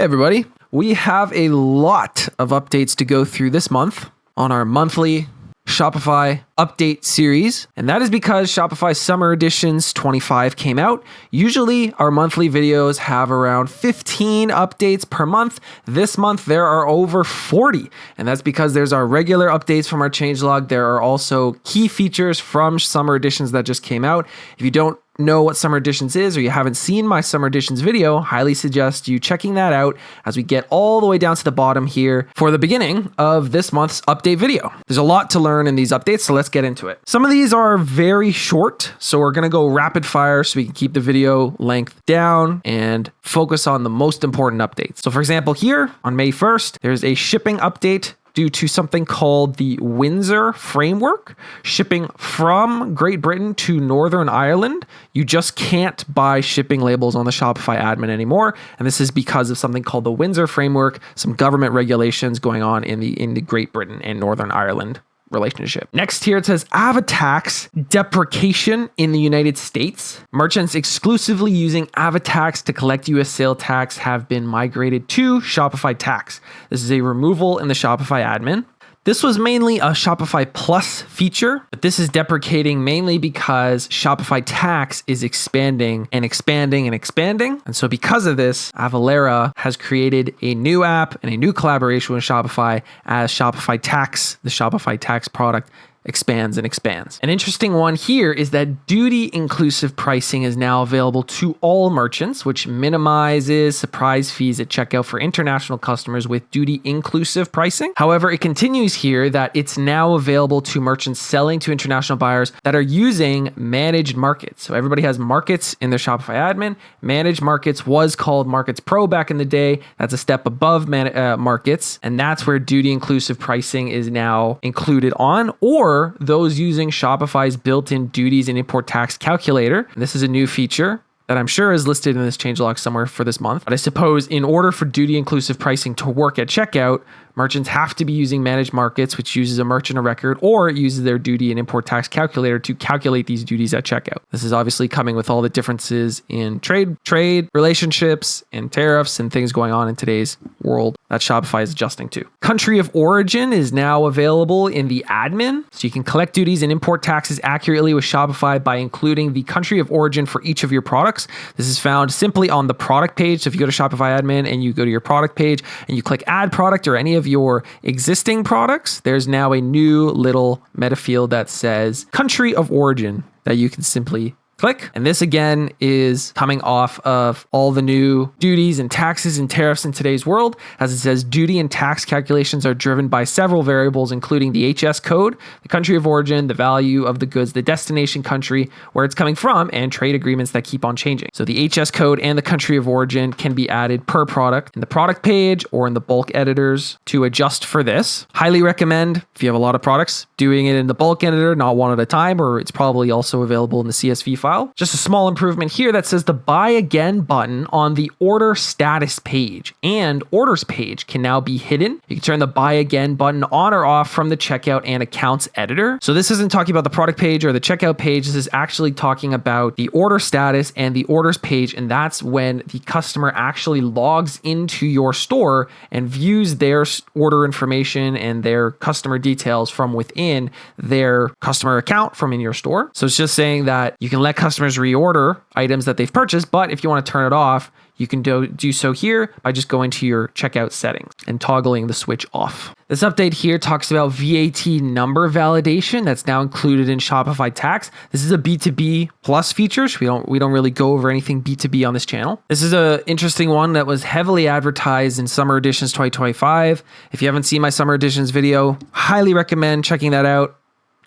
everybody. We have a lot of updates to go through this month on our monthly Shopify update series, and that is because Shopify Summer Editions 25 came out. Usually our monthly videos have around 15 updates per month. This month there are over 40, and that's because there's our regular updates from our changelog. There are also key features from Summer Editions that just came out. If you don't know what Summer Editions is, or you haven't seen my Summer Editions video, highly suggest you checking that out as we get all the way down to the bottom here for the beginning of this month's update video. There's a lot to learn in these updates, so let's get into it. Some of these are very short, so we're gonna go rapid fire so we can keep the video length down and focus on the most important updates. So for example, here on May 1st, there's a shipping update due to something called the Windsor Framework, shipping from Great Britain to Northern Ireland. You just can't buy shipping labels on the Shopify admin anymore. And this is because of something called the Windsor Framework, some government regulations going on in the Great Britain and Northern Ireland relationship. Next here it says Avatax deprecation in the United States. Merchants exclusively using Avatax to collect US sale tax have been migrated to Shopify Tax. This is a removal in the Shopify admin. This was mainly a Shopify Plus feature, but this is deprecating mainly because Shopify Tax is expanding and expanding and expanding. And so because of this, Avalara has created a new app and a new collaboration with Shopify as Shopify Tax, the Shopify Tax product, expands and expands. An interesting one here is that duty inclusive pricing is now available to all merchants, which minimizes surprise fees at checkout for international customers with duty inclusive pricing. However, it continues here that it's now available to merchants selling to international buyers that are using managed markets. So everybody has markets in their Shopify admin. Managed markets was called Markets Pro back in the day. That's a step above markets, and that's where duty inclusive pricing is now included on, or those using Shopify's built-in duties and import tax calculator. And this is a new feature that I'm sure is listed in this changelog somewhere for this month. But I suppose in order for duty inclusive pricing to work at checkout, merchants have to be using managed markets, which uses a merchant of record, or it uses their duty and import tax calculator to calculate these duties at checkout. This is obviously coming with all the differences in trade relationships and tariffs and things going on in today's world that Shopify is adjusting to. Country of origin is now available in the admin, so you can collect duties and import taxes accurately with Shopify by including the country of origin for each of your products. This is found simply on the product page. So if you go to Shopify admin and you go to your product page and you click add product or any of your existing products, there's now a new little meta field that says country of origin that you can simply click. And this again is coming off of all the new duties and taxes and tariffs in today's world. As it says, duty and tax calculations are driven by several variables, including the HS code, the country of origin, the value of the goods, the destination country, where it's coming from, and trade agreements that keep on changing. So the HS code and the country of origin can be added per product in the product page or in the bulk editors to adjust for this. Highly recommend, if you have a lot of products, doing it in the bulk editor, not one at a time, or it's probably also available in the CSV file. Just a small improvement here that says the buy again button on the order status page and orders page can now be hidden. You can turn the buy again button on or off from the checkout and accounts editor. So this isn't talking about the product page or the checkout page. This is actually talking about the order status and the orders page. And that's when the customer actually logs into your store and views their order information and their customer details from within their customer account from in your store. So it's just saying that you can let customers reorder items that they've purchased, but if you want to turn it off, you can do so here by just going to your checkout settings and toggling the switch off. This update here talks about VAT number validation that's now included in Shopify Tax. This is a B2B plus feature. So we don't really go over anything B2B on this channel. This is an interesting one that was heavily advertised in Summer Editions 2025. If you haven't seen my Summer Editions video, highly recommend checking that out.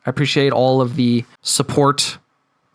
I appreciate all of the support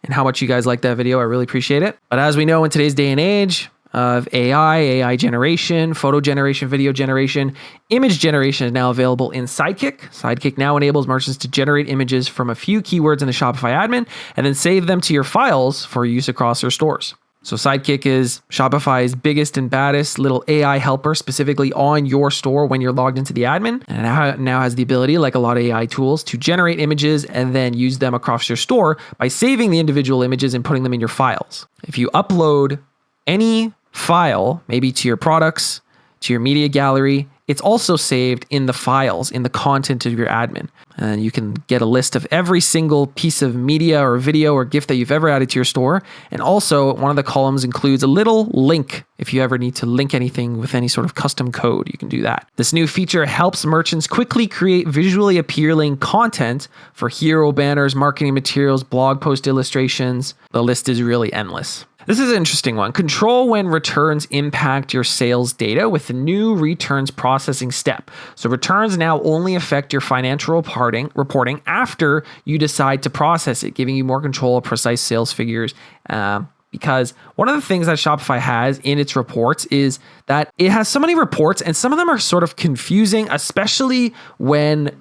and how much you guys like that video. I really appreciate it. But as we know, in today's day and age of AI generation, photo generation, video generation, image generation is now available in Sidekick. Sidekick now enables merchants to generate images from a few keywords in the Shopify admin and then save them to your files for use across their stores. So Sidekick is Shopify's biggest and baddest little AI helper specifically on your store when you're logged into the admin. And now has the ability, like a lot of AI tools, to generate images and then use them across your store by saving the individual images and putting them in your files. If you upload any file, maybe to your products, to your media gallery. It's also saved in the files, in the content of your admin. And you can get a list of every single piece of media or video or GIF that you've ever added to your store. And also, one of the columns includes a little link. If you ever need to link anything with any sort of custom code, you can do that. This new feature helps merchants quickly create visually appealing content for hero banners, marketing materials, blog post illustrations. The list is really endless. This is an interesting one. Control when returns impact your sales data with the new returns processing step. So returns now only affect your financial reporting after you decide to process it, giving you more control of precise sales figures. Because one of the things that Shopify has in its reports is that it has so many reports, and some of them are sort of confusing, especially when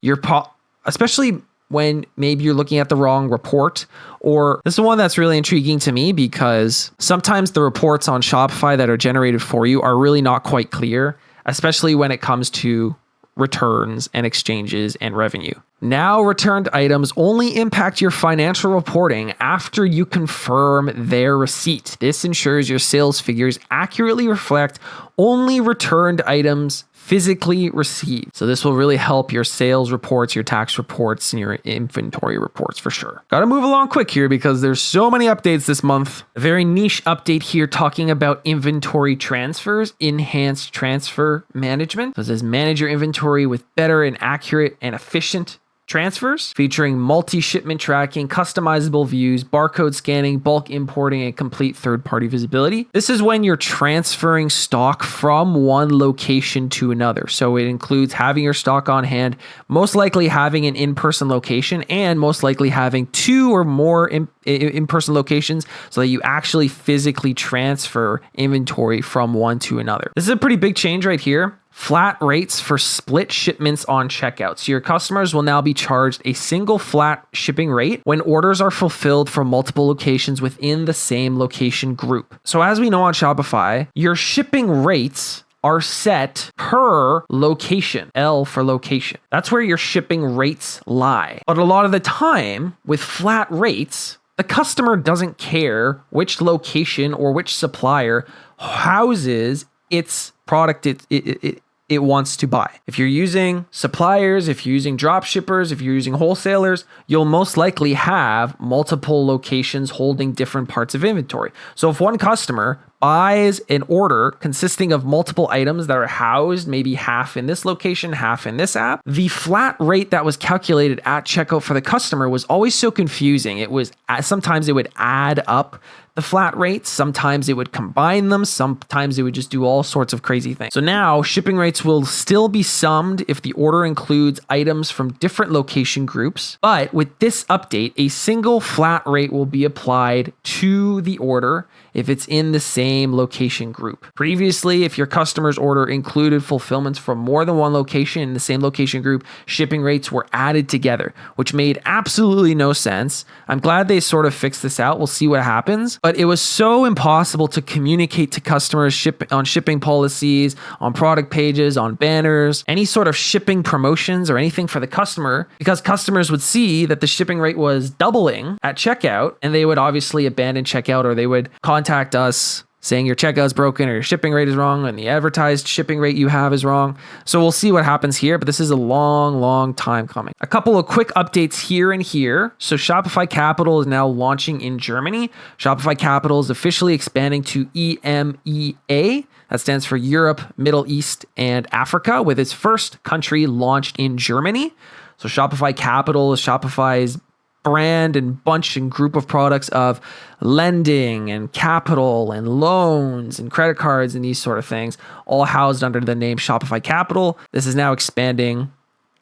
when maybe you're looking at the wrong report. Or this is one that's really intriguing to me because sometimes the reports on Shopify that are generated for you are really not quite clear, especially when it comes to returns and exchanges and revenue. Now, returned items only impact your financial reporting after you confirm their receipt. This ensures your sales figures accurately reflect only returned items physically received. So this will really help your sales reports, your tax reports, and your inventory reports for sure. Got to move along quick here because there's so many updates this month. A very niche update here talking about inventory transfers, enhanced transfer management. So it says manage your inventory with better and accurate and efficient transfers, featuring multi-shipment tracking, customizable views, barcode scanning, bulk importing, and complete third-party visibility. This is when you're transferring stock from one location to another. So it includes having your stock on hand, most likely having an in-person location, and most likely having two or more in-person locations so that you actually physically transfer inventory from one to another. This is a pretty big change right here. Flat rates for split shipments on checkout. So your customers will now be charged a single flat shipping rate when orders are fulfilled from multiple locations within the same location group. So as we know on Shopify, your shipping rates are set per location, L for location. That's where your shipping rates lie. But a lot of the time with flat rates, the customer doesn't care which location or which supplier houses its product it wants to buy. If you're using suppliers, if you're using drop shippers, if you're using wholesalers, you'll most likely have multiple locations holding different parts of inventory. So if one customer buys an order consisting of multiple items that are housed, maybe half in this location, half in this app, the flat rate that was calculated at checkout for the customer was always so confusing. It was sometimes it would add up the flat rates, sometimes it would combine them, sometimes it would just do all sorts of crazy things. So now shipping rates will still be summed if the order includes items from different location groups, but with this update, a single flat rate will be applied to the order if it's in the same location group. Previously, if your customer's order included fulfillments from more than one location in the same location group, shipping rates were added together, which made absolutely no sense. I'm glad they sort of fixed this out. We'll see what happens. But it was so impossible to communicate to customers on shipping policies, on product pages, on banners, any sort of shipping promotions or anything for the customer, because customers would see that the shipping rate was doubling at checkout and they would obviously abandon checkout, or they would contact us saying your checkout's broken or your shipping rate is wrong and the advertised shipping rate you have is wrong. So we'll see what happens here, but this is a long time coming. A couple of quick updates here and here. So Shopify Capital is now launching in Germany. Shopify Capital is officially expanding to EMEA. That stands for Europe, Middle East, and Africa, with its first country launched in Germany. So Shopify Capital is Shopify's brand and bunch and group of products of lending and capital and loans and credit cards and these sort of things, all housed under the name Shopify Capital. This is now expanding,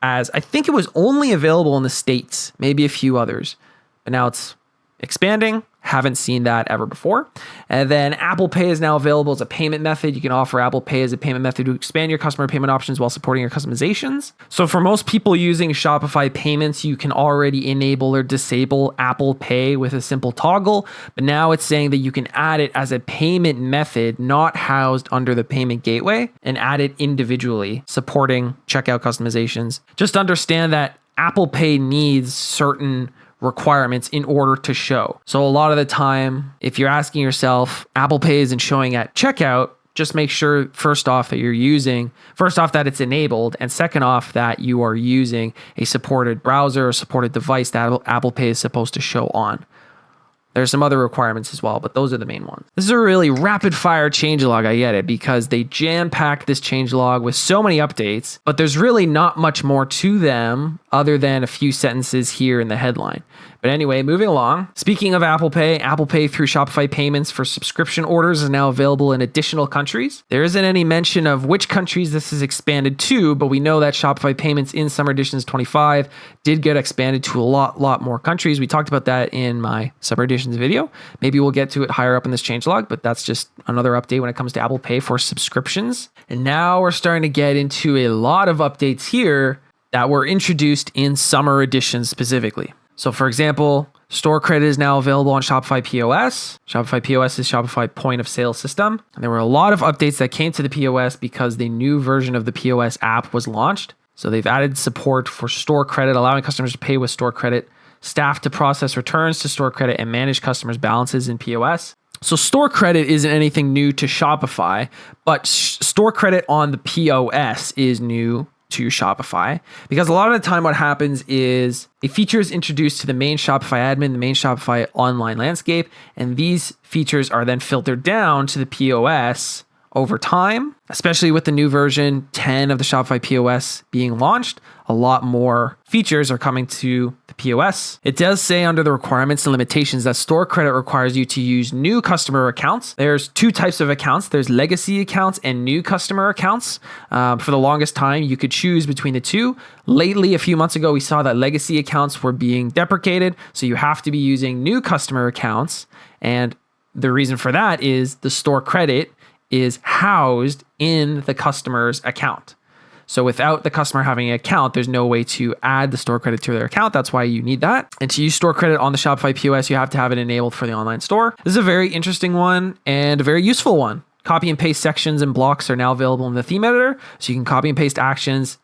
as I think it was only available in the States, maybe a few others, but now it's expanding. Haven't seen that ever before. And then Apple Pay is now available as a payment method. You can offer Apple Pay as a payment method to expand your customer payment options while supporting your customizations. So for most people using Shopify payments, you can already enable or disable Apple Pay with a simple toggle. But now it's saying that you can add it as a payment method not housed under the payment gateway and add it individually, supporting checkout customizations. Just understand that Apple Pay needs certain requirements in order to show. So a lot of the time, if you're asking yourself, Apple Pay isn't showing at checkout, just make sure first off that it's enabled, and second off that you are using a supported browser or supported device that Apple Pay is supposed to show on. There's some other requirements as well, but those are the main ones. This is a really rapid fire changelog. I get it, because they jam-packed this changelog with so many updates, but there's really not much more to them other than a few sentences here in the headline. But anyway, moving along. Speaking of Apple Pay through Shopify payments for subscription orders is now available in additional countries. There isn't any mention of which countries this is expanded to, but we know that Shopify payments in Summer Editions 25 did get expanded to a lot more countries. We talked about that in my Summer Editions video. Maybe we'll get to it higher up in this changelog, but that's just another update when it comes to Apple Pay for subscriptions. And now we're starting to get into a lot of updates here that were introduced in Summer Editions specifically. So for example, store credit is now available on Shopify POS. Shopify POS is Shopify point of sale system. And there were a lot of updates that came to the POS because the new version of the POS app was launched. So they've added support for store credit, allowing customers to pay with store credit, staff to process returns to store credit, and manage customers' balances in POS. So store credit isn't anything new to Shopify, but store credit on the POS is new to Shopify, because a lot of the time what happens is a feature is introduced to the main Shopify admin, the main Shopify online landscape, and these features are then filtered down to the POS over time, especially with the new version 10 of the Shopify POS being launched. A lot more features are coming to the POS. It does say under the requirements and limitations that store credit requires you to use new customer accounts. There's two types of accounts. There's legacy accounts and new customer accounts. For the longest time, you could choose between the two. Lately, a few months ago, we saw that legacy accounts were being deprecated. So you have to be using new customer accounts. And the reason for that is the store credit is housed in the customer's account. So without the customer having an account, there's no way to add the store credit to their account. That's why you need that. And to use store credit on the Shopify POS, you have to have it enabled for the online store. This is a very interesting one and a very useful one. Copy and paste sections and blocks are now available in the theme editor. So you can copy and paste actions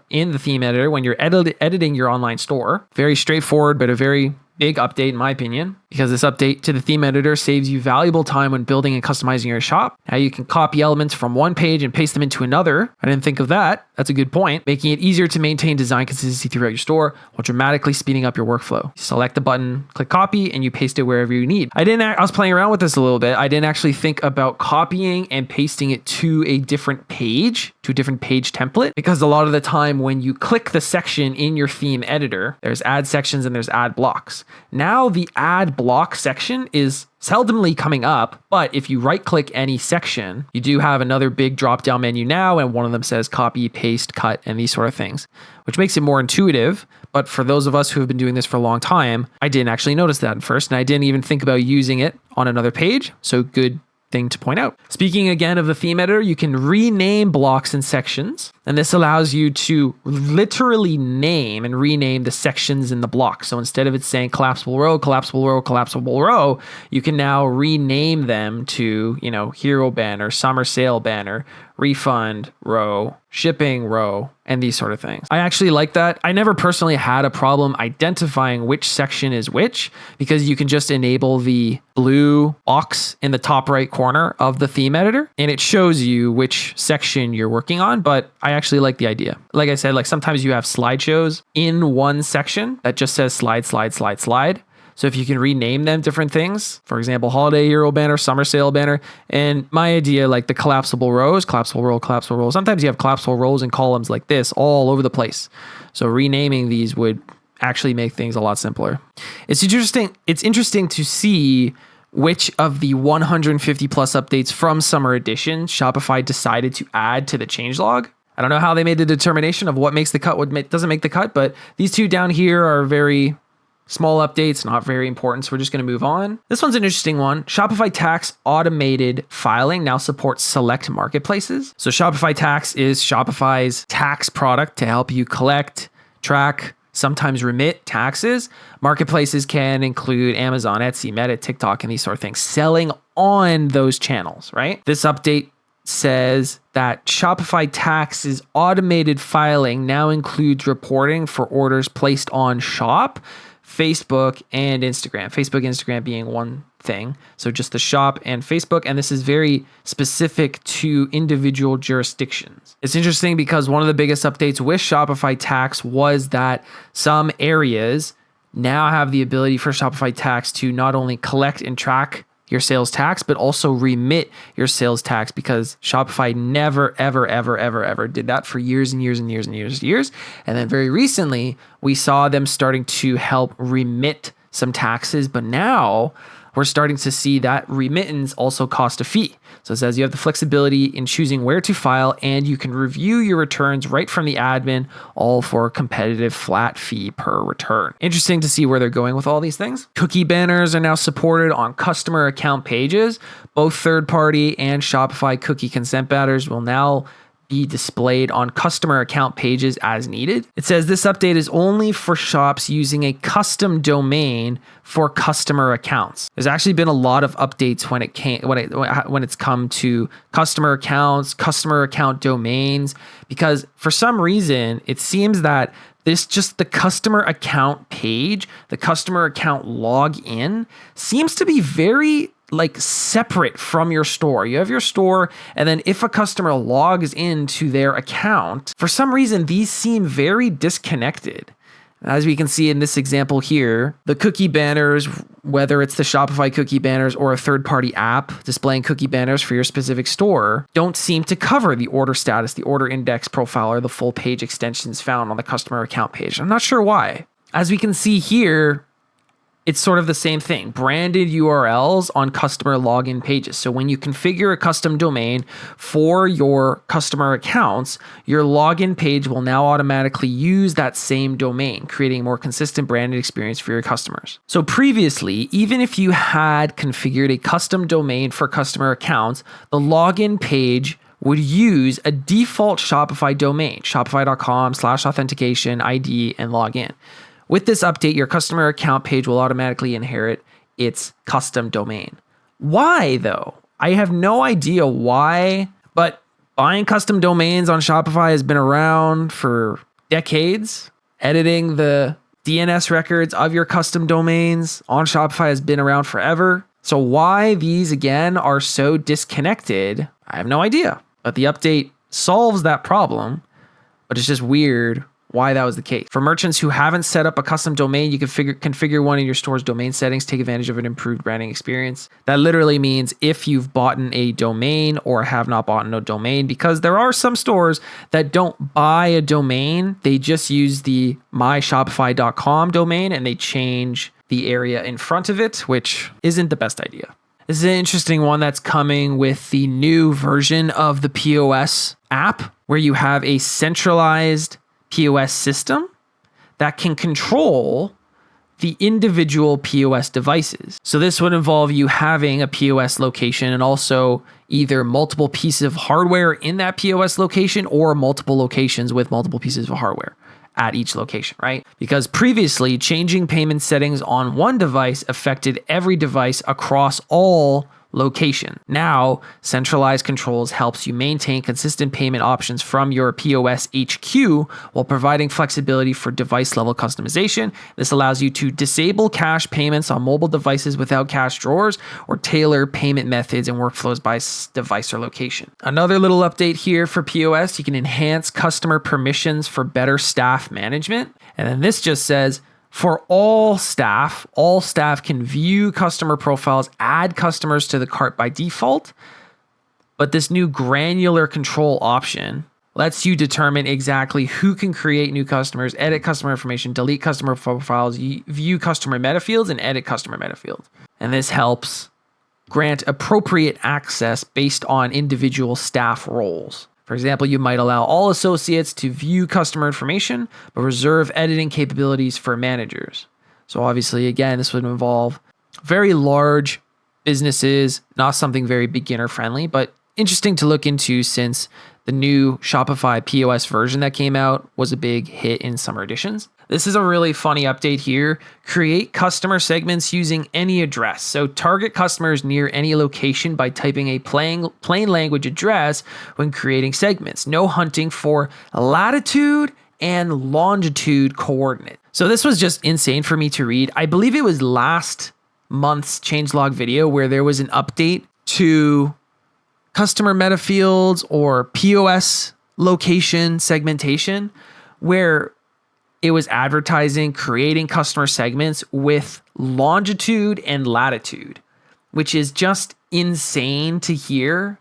in the theme editor when you're editing your online store. Very straightforward, but a very big update in my opinion, because this update to the theme editor saves you valuable time when building and customizing your shop. Now you can copy elements from one page and paste them into another. I didn't think of that. That's a good point. Making it easier to maintain design consistency throughout your store while dramatically speeding up your workflow. You select the button, click copy, and you paste it wherever you need. I was playing around with this a little bit. I didn't actually think about copying and pasting it to a different page template, because a lot of the time when you click the section in your theme editor, there's add sections and there's add blocks. Now the add block section is seldomly coming up, but if you right click any section, you do have another big drop down menu now, and one of them says copy, paste, cut, and these sort of things, which makes it more intuitive. But for those of us who have been doing this for a long time, I didn't actually notice that at first, and I didn't even think about using it on another page. So good thing to point out. Speaking again of the theme editor, you can rename blocks and sections, and this allows you to literally name and rename the sections in the block. So instead of it saying collapsible row, collapsible row, collapsible row, you can now rename them to, hero banner, summer sale banner, refund row, shipping row, and these sort of things. I actually like that. I never personally had a problem identifying which section is which, because you can just enable the blue box in the top right corner of the theme editor, and it shows you which section you're working on. But I actually like the idea. Like I said, sometimes you have slideshows in one section that just says slide, slide, slide, slide. So if you can rename them different things, for example, holiday hero banner, summer sale banner, and my idea, like the collapsible rows, collapsible row, collapsible row. Sometimes you have collapsible rows and columns like this all over the place. So renaming these would actually make things a lot simpler. It's interesting to see which of the 150 plus updates from Summer Edition Shopify decided to add to the changelog. I don't know how they made the determination of what makes the cut, what doesn't make the cut, but these two down here are very small updates, not very important, so we're just going to move on. This one's an interesting one. Shopify Tax automated filing now supports select marketplaces. So Shopify Tax is Shopify's tax product to help you collect, track, sometimes remit taxes. Marketplaces can include Amazon, Etsy, Meta, TikTok, and these sort of things, selling on those channels, right? This update says that Shopify Tax's automated filing now includes reporting for orders placed on Shop Facebook, and Instagram. Facebook, Instagram being one thing. So just the shop and Facebook. And this is very specific to individual jurisdictions. It's interesting because one of the biggest updates with Shopify Tax was that some areas now have the ability for Shopify Tax to not only collect and track your sales tax, but also remit your sales tax, because Shopify never, ever did that for years and years. And then very recently, we saw them starting to help remit some taxes, but now we're starting to see that remittance also cost a fee. So it says you have the flexibility in choosing where to file, and you can review your returns right from the admin, all for a competitive flat fee per return. Interesting to see where they're going with all these things. Cookie banners are now supported on customer account pages. Both third-party and Shopify cookie consent banners will now be displayed on customer account pages as needed. It says this update is only for shops using a custom domain for customer accounts. There's actually been a lot of updates when it's come to customer accounts, customer account domains, because for some reason it seems that the customer account page, the customer account login seems to be very separate from your store. You have your store, and then if a customer logs into their account, for some reason, these seem very disconnected. As we can see in this example here, the cookie banners, whether it's the Shopify cookie banners or a third-party app displaying cookie banners for your specific store, don't seem to cover the order status, the order index profile, or the full page extensions found on the customer account page. I'm not sure why. As we can see here, it's sort of the same thing, branded URLs on customer login pages. So when you configure a custom domain for your customer accounts, your login page will now automatically use that same domain, creating a more consistent branded experience for your customers. So previously, even if you had configured a custom domain for customer accounts, the login page would use a default Shopify domain, shopify.com/authentication, ID, and login. With this update, your customer account page will automatically inherit its custom domain. Why, though? I have no idea why, but buying custom domains on Shopify has been around for decades. Editing the DNS records of your custom domains on Shopify has been around forever. So why these, again, are so disconnected, I have no idea. But the update solves that problem, but it's just weird why that was the case. For merchants who haven't set up a custom domain, you can configure one in your store's domain settings, take advantage of an improved branding experience. That literally means if you've bought a domain or have not bought a domain, because there are some stores that don't buy a domain, they just use the myshopify.com domain and they change the area in front of it, which isn't the best idea. This is an interesting one that's coming with the new version of the POS app, where you have a centralized POS system that can control the individual POS devices. So this would involve you having a POS location and also either multiple pieces of hardware in that POS location or multiple locations with multiple pieces of hardware at each location, right? Because previously, changing payment settings on one device affected every device across all location. Now, centralized controls helps you maintain consistent payment options from your POS HQ while providing flexibility for device level customization. This allows you to disable cash payments on mobile devices without cash drawers, or tailor payment methods and workflows by device or location. Another little update here for POS, you can enhance customer permissions for better staff management. And then this just says, for all staff can view customer profiles, add customers to the cart by default, but this new granular control option lets you determine exactly who can create new customers, edit customer information, delete customer profiles, view customer meta fields, and edit customer meta fields. And this helps grant appropriate access based on individual staff roles. For example, you might allow all associates to view customer information, but reserve editing capabilities for managers. So obviously, again, this would involve very large businesses, not something very beginner friendly, but interesting to look into since the new Shopify POS version that came out was a big hit in summer editions. This is a really funny update here. Create customer segments using any address. So target customers near any location by typing a plain language address when creating segments. No hunting for latitude and longitude coordinate. So this was just insane for me to read. I believe it was last month's changelog video where there was an update to customer meta fields or POS location segmentation where it was advertising creating customer segments with longitude and latitude, which is just insane to hear.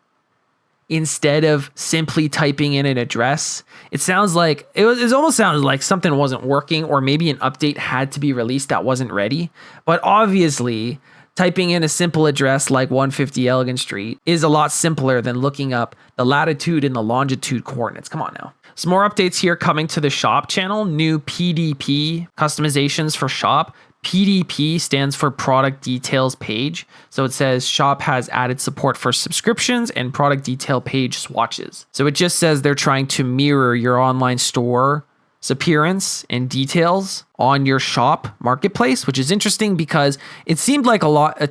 Instead of simply typing in an address, it sounds like it almost sounded like something wasn't working, or maybe an update had to be released that wasn't ready. But obviously, typing in a simple address like 150 Elgin Street is a lot simpler than looking up the latitude and the longitude coordinates. Come on now. Some more updates here coming to the shop channel. New PDP customizations for shop. PDP stands for product details page. So it says shop has added support for subscriptions and product detail page swatches. So it just says they're trying to mirror your online store's appearance and details on your shop marketplace, which is interesting because it seemed like a lot of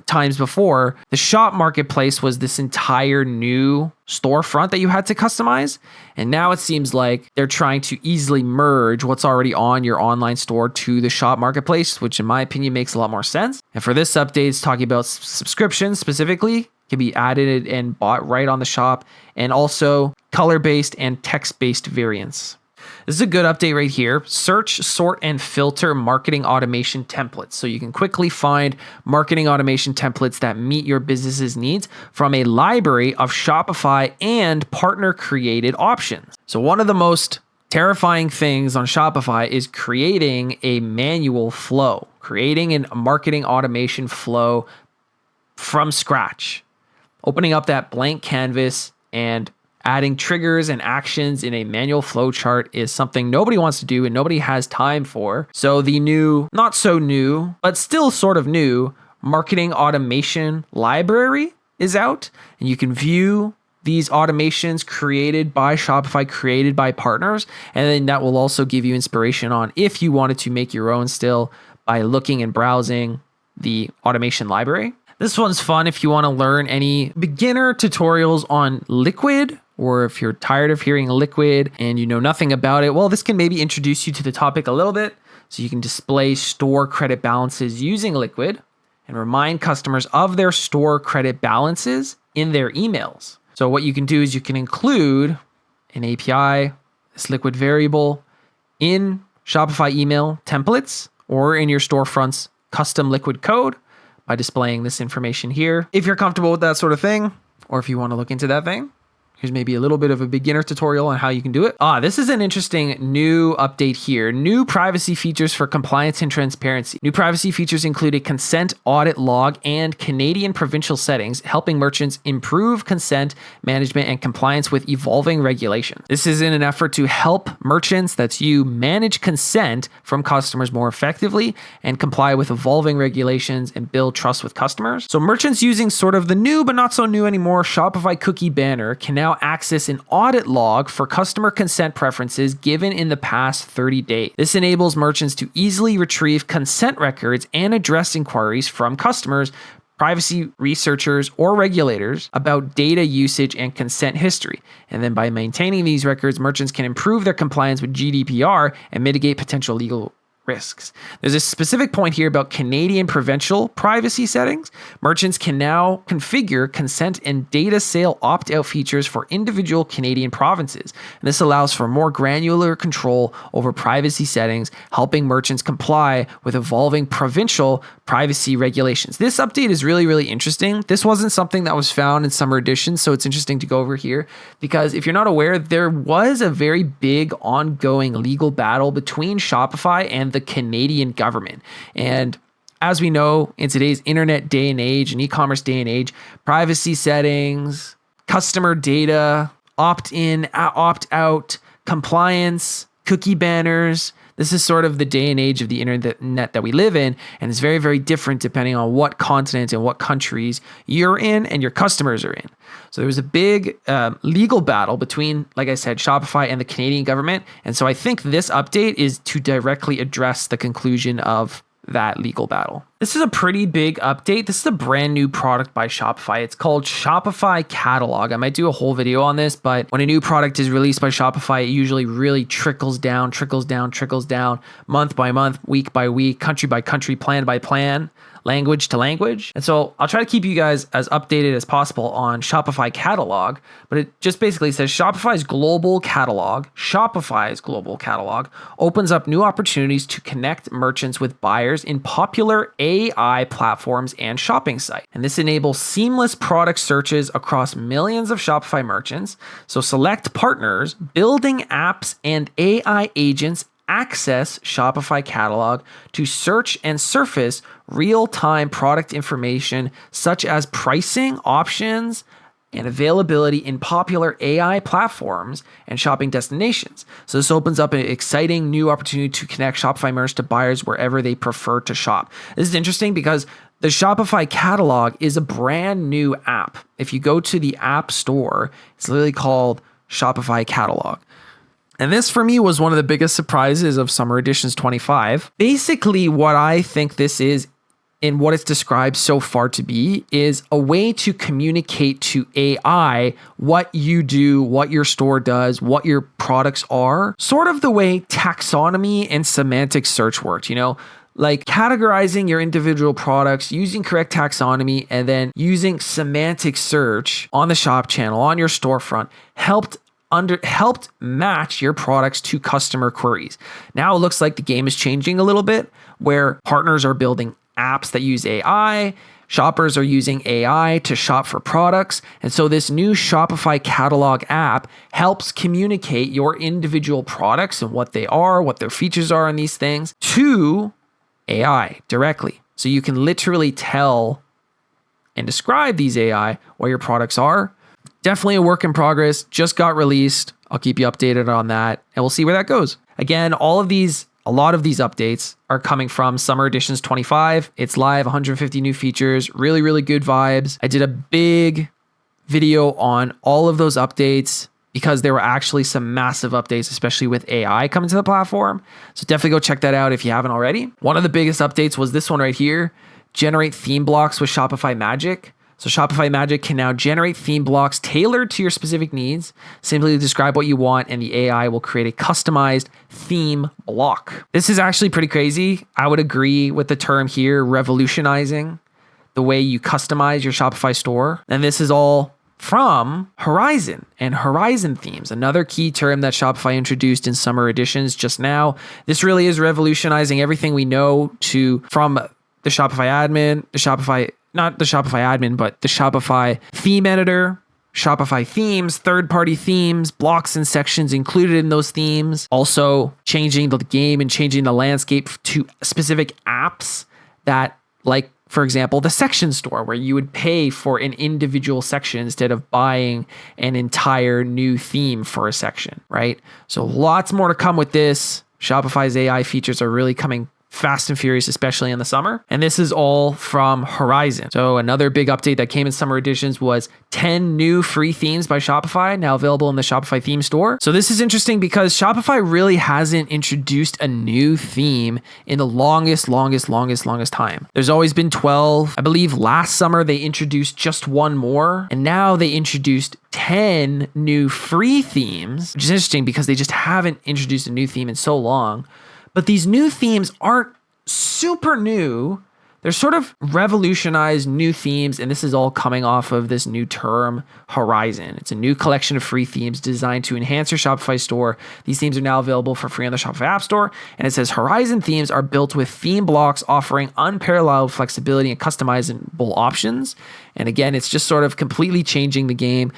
times before the shop marketplace was this entire new storefront that you had to customize. And now it seems like they're trying to easily merge what's already on your online store to the shop marketplace, which in my opinion makes a lot more sense. And for this update, it's talking about subscriptions specifically can be added and bought right on the shop, and also color-based and text-based variants. This is a good update right here. Search, sort, and filter marketing automation templates. So you can quickly find marketing automation templates that meet your business's needs from a library of Shopify and partner created options. So one of the most terrifying things on Shopify is creating a manual flow, creating a marketing automation flow from scratch, opening up that blank canvas and adding triggers and actions in a manual flowchart is something nobody wants to do and nobody has time for. So the new, not so new, but still sort of new marketing automation library is out, and you can view these automations created by Shopify, created by partners, and then that will also give you inspiration on if you wanted to make your own still by looking and browsing the automation library. This one's fun if you want to learn any beginner tutorials on Liquid, or if you're tired of hearing Liquid and you know nothing about it, well, this can maybe introduce you to the topic a little bit. So you can display store credit balances using Liquid and remind customers of their store credit balances in their emails. So what you can do is you can include an API, this Liquid variable, in Shopify email templates or in your storefront's custom Liquid code by displaying this information here. If you're comfortable with that sort of thing, or if you want to look into that thing, here's maybe a little bit of a beginner tutorial on how you can do it. This is an interesting new update here. New privacy features for compliance and transparency. New privacy features include a consent audit log and Canadian provincial settings, helping merchants improve consent management and compliance with evolving regulations. This is in an effort to help merchants, that's you, manage consent from customers more effectively and comply with evolving regulations and build trust with customers. So merchants using sort of the new but not so new anymore Shopify cookie banner can now access an audit log for customer consent preferences given in the past 30 days. This enables merchants to easily retrieve consent records and address inquiries from customers, privacy researchers, or regulators about data usage and consent history. And then by maintaining these records, merchants can improve their compliance with GDPR and mitigate potential legal risks. There's a specific point here about Canadian provincial privacy settings. Merchants can now configure consent and data sale opt-out features for individual Canadian provinces. And this allows for more granular control over privacy settings, helping merchants comply with evolving provincial privacy regulations. This update is really, really interesting. This wasn't something that was found in summer edition, so it's interesting to go over here because if you're not aware, there was a very big ongoing legal battle between Shopify and the Canadian government. And as we know, in today's internet day and age and e-commerce day and age, privacy settings, customer data, opt-in, opt-out, compliance, cookie banners, this is sort of the day and age of the internet that we live in, and it's very, very different depending on what continent and what countries you're in and your customers are in. So there was a big legal battle between, like I said, Shopify and the Canadian government. And so I think this update is to directly address the conclusion of that legal battle. This is a pretty big update. This is a brand new product by Shopify. It's called Shopify Catalog. I might do a whole video on this, but when a new product is released by Shopify, it usually really trickles down, month by month, week by week, country by country, plan by plan, language to language. And so I'll try to keep you guys as updated as possible on Shopify Catalog, but it just basically says Shopify's global catalog opens up new opportunities to connect merchants with buyers in popular AI platforms and shopping sites. And this enables seamless product searches across millions of Shopify merchants. So select partners, building apps, and AI agents access Shopify Catalog to search and surface real-time product information such as pricing, options, and availability in popular AI platforms and shopping destinations. So this opens up an exciting new opportunity to connect Shopify merchants to buyers wherever they prefer to shop. This is interesting because the Shopify Catalog is a brand new app. If you go to the App Store, it's literally called Shopify Catalog. And this for me was one of the biggest surprises of Summer Editions 25. Basically, what I think this is and what it's described so far to be is a way to communicate to AI what you do, what your store does, what your products are, sort of the way taxonomy and semantic search worked, like categorizing your individual products, using correct taxonomy, and then using semantic search on the shop channel, on your storefront, helped match your products to customer queries. Now it looks like the game is changing a little bit, where partners are building apps that use AI, shoppers are using AI to shop for products. And so this new Shopify Catalog app helps communicate your individual products and what they are, what their features are on these things to AI directly. So you can literally tell and describe these AI what your products are. Definitely a work in progress, just got released. I'll keep you updated on that and we'll see where that goes. Again, a lot of these updates are coming from Summer Editions 25. It's live, 150 new features, really, really good vibes. I did a big video on all of those updates because there were actually some massive updates, especially with AI coming to the platform. So definitely go check that out if you haven't already. One of the biggest updates was this one right here, generate theme blocks with Shopify Magic. So Shopify Magic can now generate theme blocks tailored to your specific needs. Simply describe what you want and the AI will create a customized theme block. This is actually pretty crazy. I would agree with the term here, revolutionizing the way you customize your Shopify store. And this is all from Horizon and Horizon themes, another key term that Shopify introduced in Summer Editions just now. This really is revolutionizing everything we know from the Shopify admin, not the Shopify admin, but the Shopify theme editor, Shopify themes, third-party themes, blocks and sections included in those themes. Also changing the game and changing the landscape to specific apps that, like, for example, the section store where you would pay for an individual section instead of buying an entire new theme for a section, right? So lots more to come with this. Shopify's AI features are really coming fast and furious, especially in the summer. And this is all from Horizon. So another big update that came in Summer Editions was 10 new free themes by Shopify, now available in the Shopify theme store. So this is interesting because Shopify really hasn't introduced a new theme in the longest time. There's always been 12. I believe last summer they introduced just one more, and now they introduced 10 new free themes, which is interesting because they just haven't introduced a new theme in so long. But these new themes aren't super new. They're sort of revolutionized new themes, and this is all coming off of this new term, Horizon. It's a new collection of free themes designed to enhance your Shopify store. These themes are now available for free on the Shopify App Store, and it says Horizon themes are built with theme blocks offering unparalleled flexibility and customizable options. And again, it's just sort of completely changing the game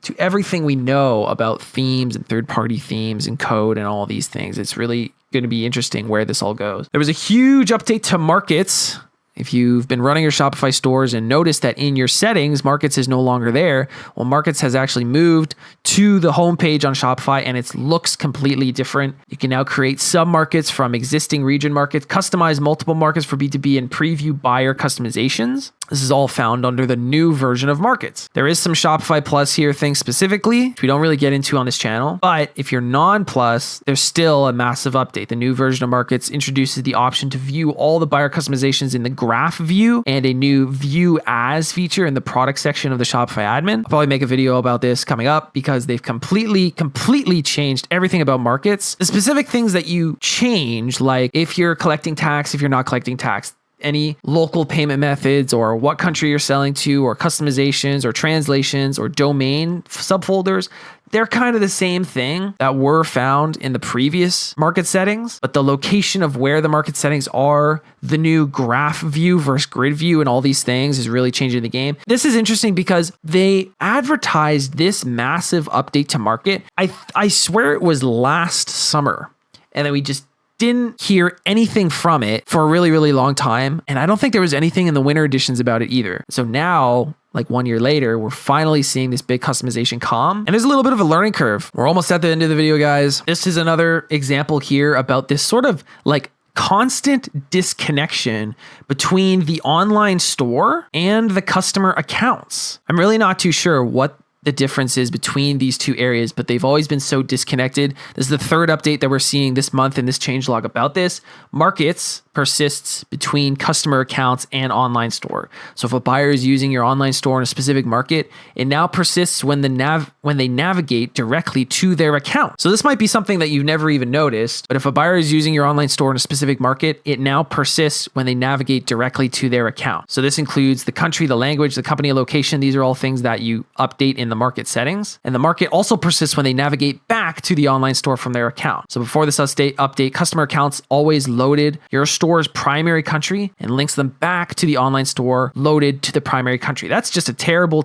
to everything we know about themes and third-party themes and code and all these things. It's really going to be interesting where this all goes. There was a huge update to Markets. If you've been running your Shopify stores and noticed that in your settings, Markets is no longer there, well, Markets has actually moved to the homepage on Shopify and it looks completely different. You can now create sub-markets from existing region markets, customize multiple markets for B2B, and preview buyer customizations. This is all found under the new version of Markets. There is some Shopify Plus here things specifically, which we don't really get into on this channel. But if you're non-Plus, there's still a massive update. The new version of Markets introduces the option to view all the buyer customizations in the graph view and a new view as feature in the product section of the Shopify admin. I'll probably make a video about this coming up because they've completely changed everything about Markets. The specific things that you change, like if you're collecting tax, if you're not collecting tax, any local payment methods or what country you're selling to or customizations or translations or domain subfolders, they're kind of the same thing that were found in the previous market settings, but the location of where the market settings are, the new graph view versus grid view and all these things is really changing the game. This is interesting because they advertised this massive update to market. I swear it was last summer, and then we just didn't hear anything from it for a really, really long time. And I don't think there was anything in the winter editions about it either. So now, like 1 year later, we're finally seeing this big customization come. And there's a little bit of a learning curve. We're almost at the end of the video, guys. This is another example here about this sort of like constant disconnection between the online store and the customer accounts. I'm really not too sure what the difference is between these two areas, but they've always been so disconnected. This is the third update that we're seeing this month in this changelog about this. Markets persists between customer accounts and online store. So if a buyer is using your online store in a specific market, it now persists when they navigate directly to their account. So this might be something that you've never even noticed, but if a buyer is using your online store in a specific market, it now persists when they navigate directly to their account. So this includes the country, the language, the company location. These are all things that you update in the market settings. And the market also persists when they navigate back to the online store from their account. So before this update, customer accounts always loaded your store's primary country and links them back to the online store loaded to the primary country. That's just a terrible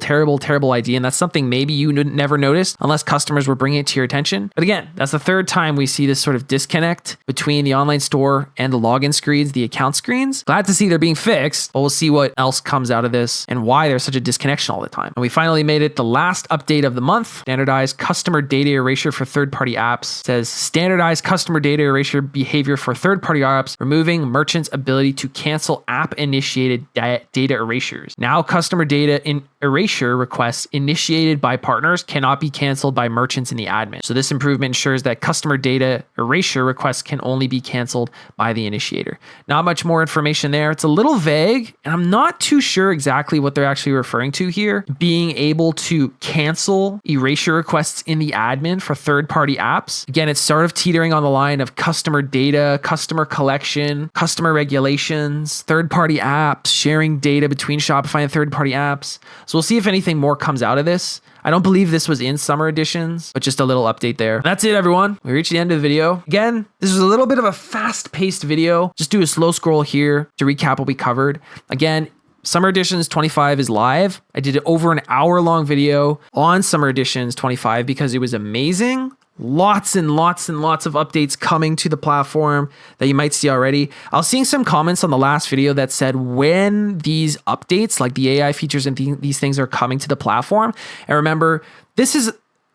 idea. And that's something maybe you never noticed unless customers were bringing it to your attention. But again, that's the third time we see this sort of disconnect between the online store and the login screens, the account screens. Glad to see they're being fixed, but we'll see what else comes out of this and why there's such a disconnection all the time. And we finally made it the last update of the month. Standardized customer data erasure for third-party apps. It says standardized customer data erasure behavior for third-party apps, removing merchants' ability to cancel app-initiated data erasures. Now, customer data erasure requests initiated by partners cannot be canceled by merchants in the admin. So this improvement ensures that customer data erasure requests can only be canceled by the initiator. Not much more information there. It's a little vague, and I'm not too sure exactly what they're actually referring to here. Being able to cancel erasure requests in the admin for third-party apps. Again, it's sort of teetering on the line of customer data, customer collection, customer regulations, third-party apps, sharing data between Shopify and third-party apps. So we'll see if anything more comes out of this. I don't believe this was in summer editions, but just a little update there. That's it, everyone. We reached the end of the video. Again, this was a little bit of a fast-paced video. Just do a slow scroll here to recap what we covered. Again, Summer Editions 25 is live. I did over an hour-long video on Summer Editions 25 because it was amazing. Lots and lots of updates coming to the platform that you might see already. I was seeing some comments on the last video that said when these updates, like the AI features and these things are coming to the platform. And remember, this is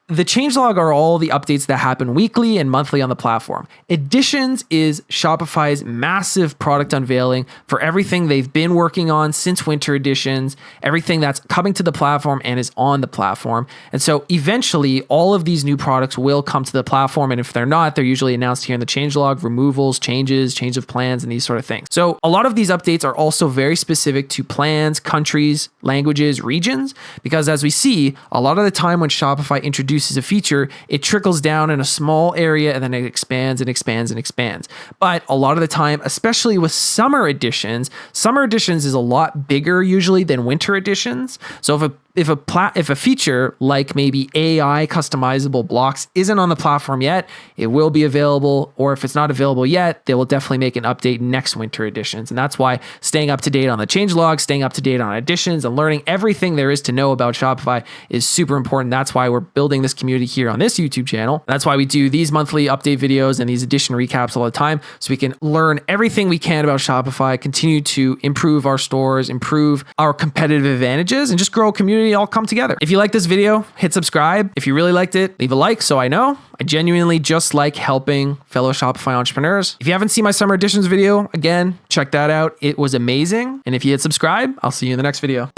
the changelog are all the updates that happen weekly and monthly on the platform. Editions is Shopify's massive product unveiling for everything they've been working on since winter editions, everything that's coming to the platform and is on the platform. And so eventually all of these new products will come to the platform. And if they're not, they're usually announced here in the changelog, removals, changes, change of plans, and these sort of things. So a lot of these updates are also very specific to plans, countries, languages, regions, because as we see, a lot of the time when Shopify introduces a feature, it trickles down in a small area and then it expands and expands and expands. But a lot of the time, especially with summer editions is a lot bigger usually than winter editions. So if a feature like maybe AI customizable blocks isn't on the platform yet, it will be available. Or if it's not available yet, they will definitely make an update next winter editions. And that's why staying up to date on the changelog, staying up to date on editions, and learning everything there is to know about Shopify is super important. That's why we're building this community here on this YouTube channel. That's why we do these monthly update videos and these edition recaps all the time, so we can learn everything we can about Shopify, continue to improve our stores, improve our competitive advantages, and just grow a community community all come together. If you like this video, hit subscribe. If you really liked it, leave a like so I know. I genuinely just like helping fellow Shopify entrepreneurs. If you haven't seen my summer editions video, again, check that out. It was amazing. And if you hit subscribe, I'll see you in the next video.